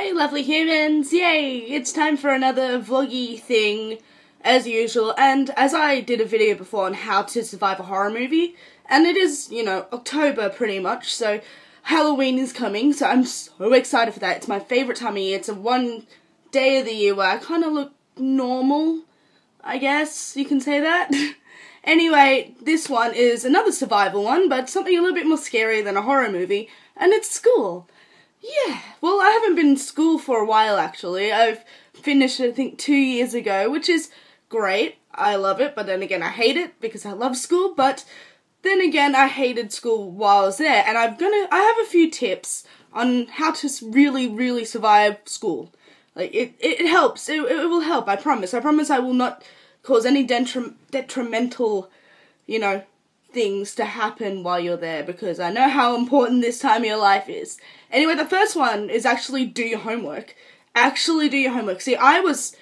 Hey lovely humans, yay! It's time for another vloggy thing, as usual, and as I did a video before on how to survive a horror movie, and it is, October pretty much, so Halloween is coming, so I'm so excited for that. It's my favourite time of year. It's a one day of the year where I kind of look normal, I guess you can say that. Anyway, this one is another survival one, but something a little bit more scary than a horror movie, and it's school. Yeah, well, I haven't been in school for a while, actually. I've finished, I think, 2 years ago, which is great. I love it, but then again, I hate it because I love school, but then again, I hated school while I was there, and I have a few tips on how to really survive school. Like, it helps. It will help, I promise. I promise I will not cause any detrimental, things to happen while you're there, because I know how important this time of your life is. Anyway, the first one is actually do your homework. Actually do your homework. See, I was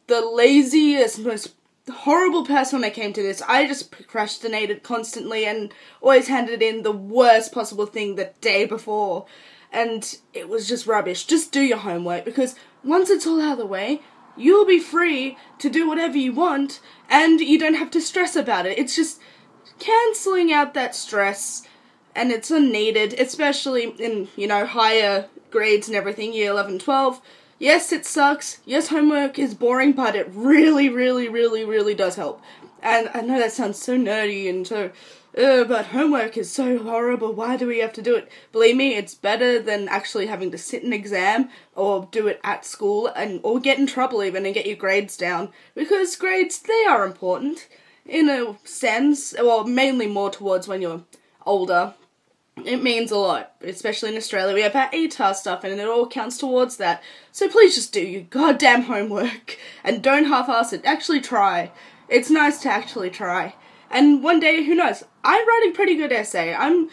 the laziest, most horrible person when it came to this. I just procrastinated constantly and always handed in the worst possible thing the day before. And it was just rubbish. Just do your homework, because once it's all out of the way, you'll be free to do whatever you want, and you don't have to stress about it. It's just cancelling out that stress, and it's unneeded, especially in, higher grades and everything, year 11, 12. Yes, it sucks. Yes, homework is boring, but it really does help. And I know that sounds so nerdy and so, but homework is so horrible. Why do we have to do it? Believe me, it's better than actually having to sit an exam or do it at school or get in trouble even and get your grades down. Because grades, they are important. In a sense, well, mainly more towards when you're older. It means a lot, especially in Australia. We have our ATAR stuff and it all counts towards that. So please just do your goddamn homework and don't half-ass it. Actually try. It's nice to actually try. And one day, who knows, I write a pretty good essay. I'm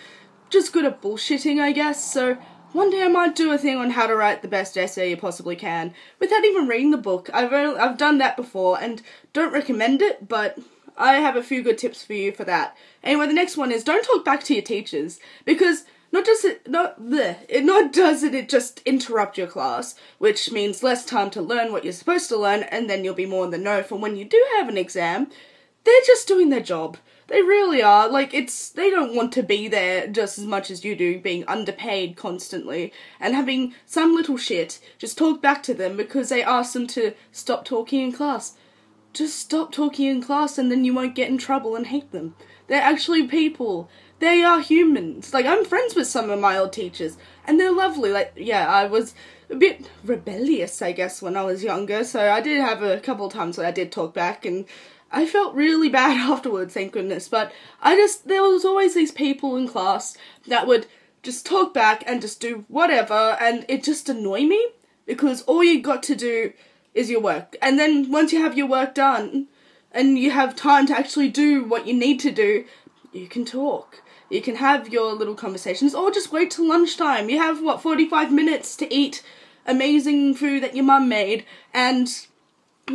just good at bullshitting, I guess, so one day I might do a thing on how to write the best essay you possibly can without even reading the book. I've done that before and don't recommend it, but I have a few good tips for you for that. Anyway, the next one is don't talk back to your teachers, because not does it just interrupt your class, which means less time to learn what you're supposed to learn, and then you'll be more in the know for when you do have an exam. They're just doing their job. They really are. Like, they don't want to be there just as much as you do, being underpaid constantly, and having some little shit just talk back to them because they asked them to stop talking in class. Just stop talking in class and then you won't get in trouble and hate them. They're actually people. They are humans. Like, I'm friends with some of my old teachers, and they're lovely. Like, yeah, I was a bit rebellious, I guess, when I was younger, so I did have a couple of times where I did talk back, and I felt really bad afterwards, thank goodness, but there was always these people in class that would just talk back and just do whatever, and it just annoyed me, because all you got to do is your work. And then once you have your work done, and you have time to actually do what you need to do, you can talk. You can have your little conversations, or just wait till lunchtime. You have, 45 minutes to eat amazing food that your mum made, and, do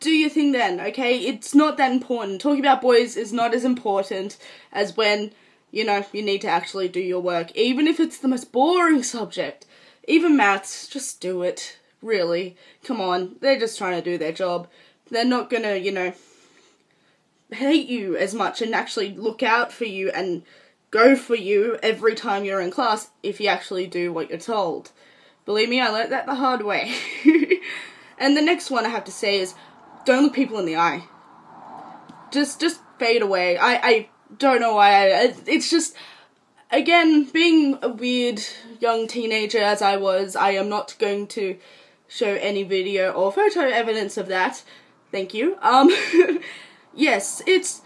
your thing then, okay? It's not that important. Talking about boys is not as important as when, you need to actually do your work. Even if it's the most boring subject. Even maths, just do it. Really. Come on. They're just trying to do their job. They're not gonna, hate you as much and actually look out for you and go for you every time you're in class if you actually do what you're told. Believe me, I learnt that the hard way. And the next one I have to say is, don't look people in the eye. Just fade away. I don't know why. It's just, again, being a weird young teenager as I was, I am not going to show any video or photo evidence of that. Thank you. Yes, it's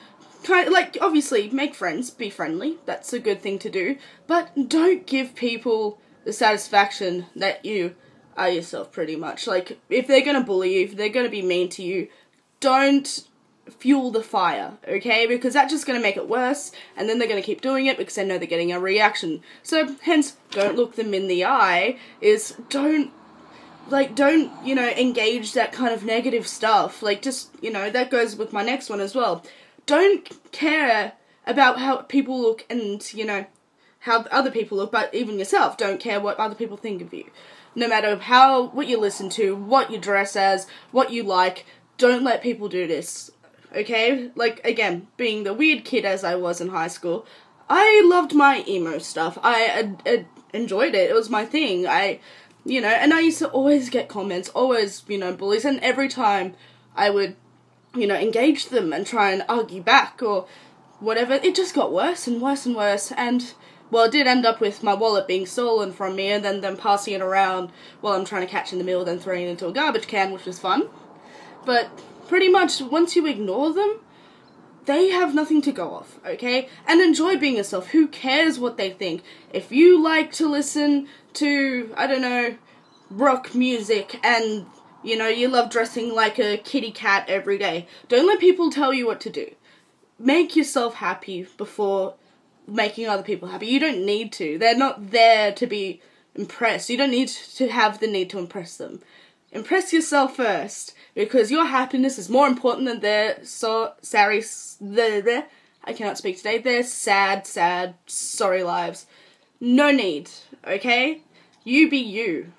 kind of like, obviously, make friends, be friendly. That's a good thing to do. But don't give people the satisfaction that you are yourself, pretty much. Like, if they're gonna bully you, if they're gonna be mean to you, don't fuel the fire, okay? Because that's just gonna make it worse, and then they're gonna keep doing it because they know they're getting a reaction. So, hence, don't look them in the eye, is don't, engage that kind of negative stuff. Like, just, that goes with my next one as well. Don't care about how people look and, how other people look, but even yourself. Don't care what other people think of you. No matter what you listen to, what you dress as, what you like, don't let people do this, okay? Like, again, being the weird kid as I was in high school, I loved my emo stuff. I enjoyed it. It was my thing. And I used to always get comments, always, bullies, and every time I would, engage them and try and argue back or whatever, it just got worse and worse and worse, and, well, it did end up with my wallet being stolen from me, and then them passing it around while I'm trying to catch in the middle, then throwing it into a garbage can, which was fun. But pretty much, once you ignore them, they have nothing to go off, okay? And enjoy being yourself. Who cares what they think? If you like to listen to, I don't know, rock music, and, you love dressing like a kitty cat every day, don't let people tell you what to do. Make yourself happy before making other people happy. You don't need to. They're not there to be impressed. You don't need to have the need to impress them. Impress yourself first, because your happiness is more important than their I cannot speak today, their sad, sorry lives. No need, okay? You be you.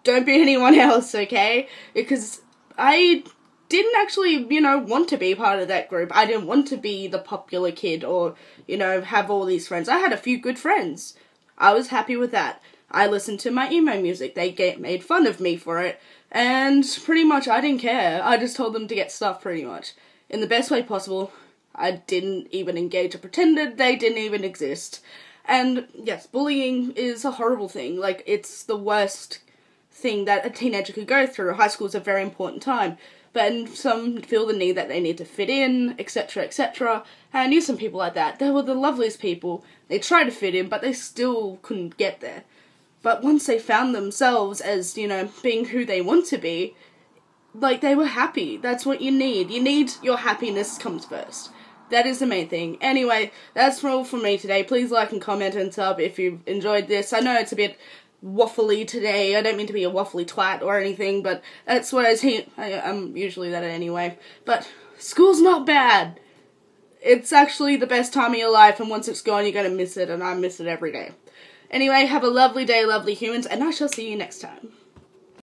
Don't be anyone else, okay? Because I didn't actually, want to be part of that group. I didn't want to be the popular kid or, have all these friends. I had a few good friends. I was happy with that. I listened to my emo music. They made fun of me for it. And pretty much I didn't care. I just told them to get stuff, pretty much. In the best way possible. I didn't even engage or pretended they didn't even exist. And yes, bullying is a horrible thing. Like, it's the worst thing that a teenager could go through. High school is a very important time. But some feel the need that they need to fit in, etc., etc. And I knew some people like that. They were the loveliest people. They tried to fit in, but they still couldn't get there. But once they found themselves as, being who they want to be, like, they were happy. That's what you need. You need your happiness comes first. That is the main thing. Anyway, that's all from me today. Please like and comment and sub if you enjoyed this. I know it's a bit waffly today. I don't mean to be a waffly twat or anything, but that's what I'm usually that anyway. But school's not bad. It's actually the best time of your life, and once it's gone, you're going to miss it, and I miss it every day. Anyway, have a lovely day, lovely humans, and I shall see you next time.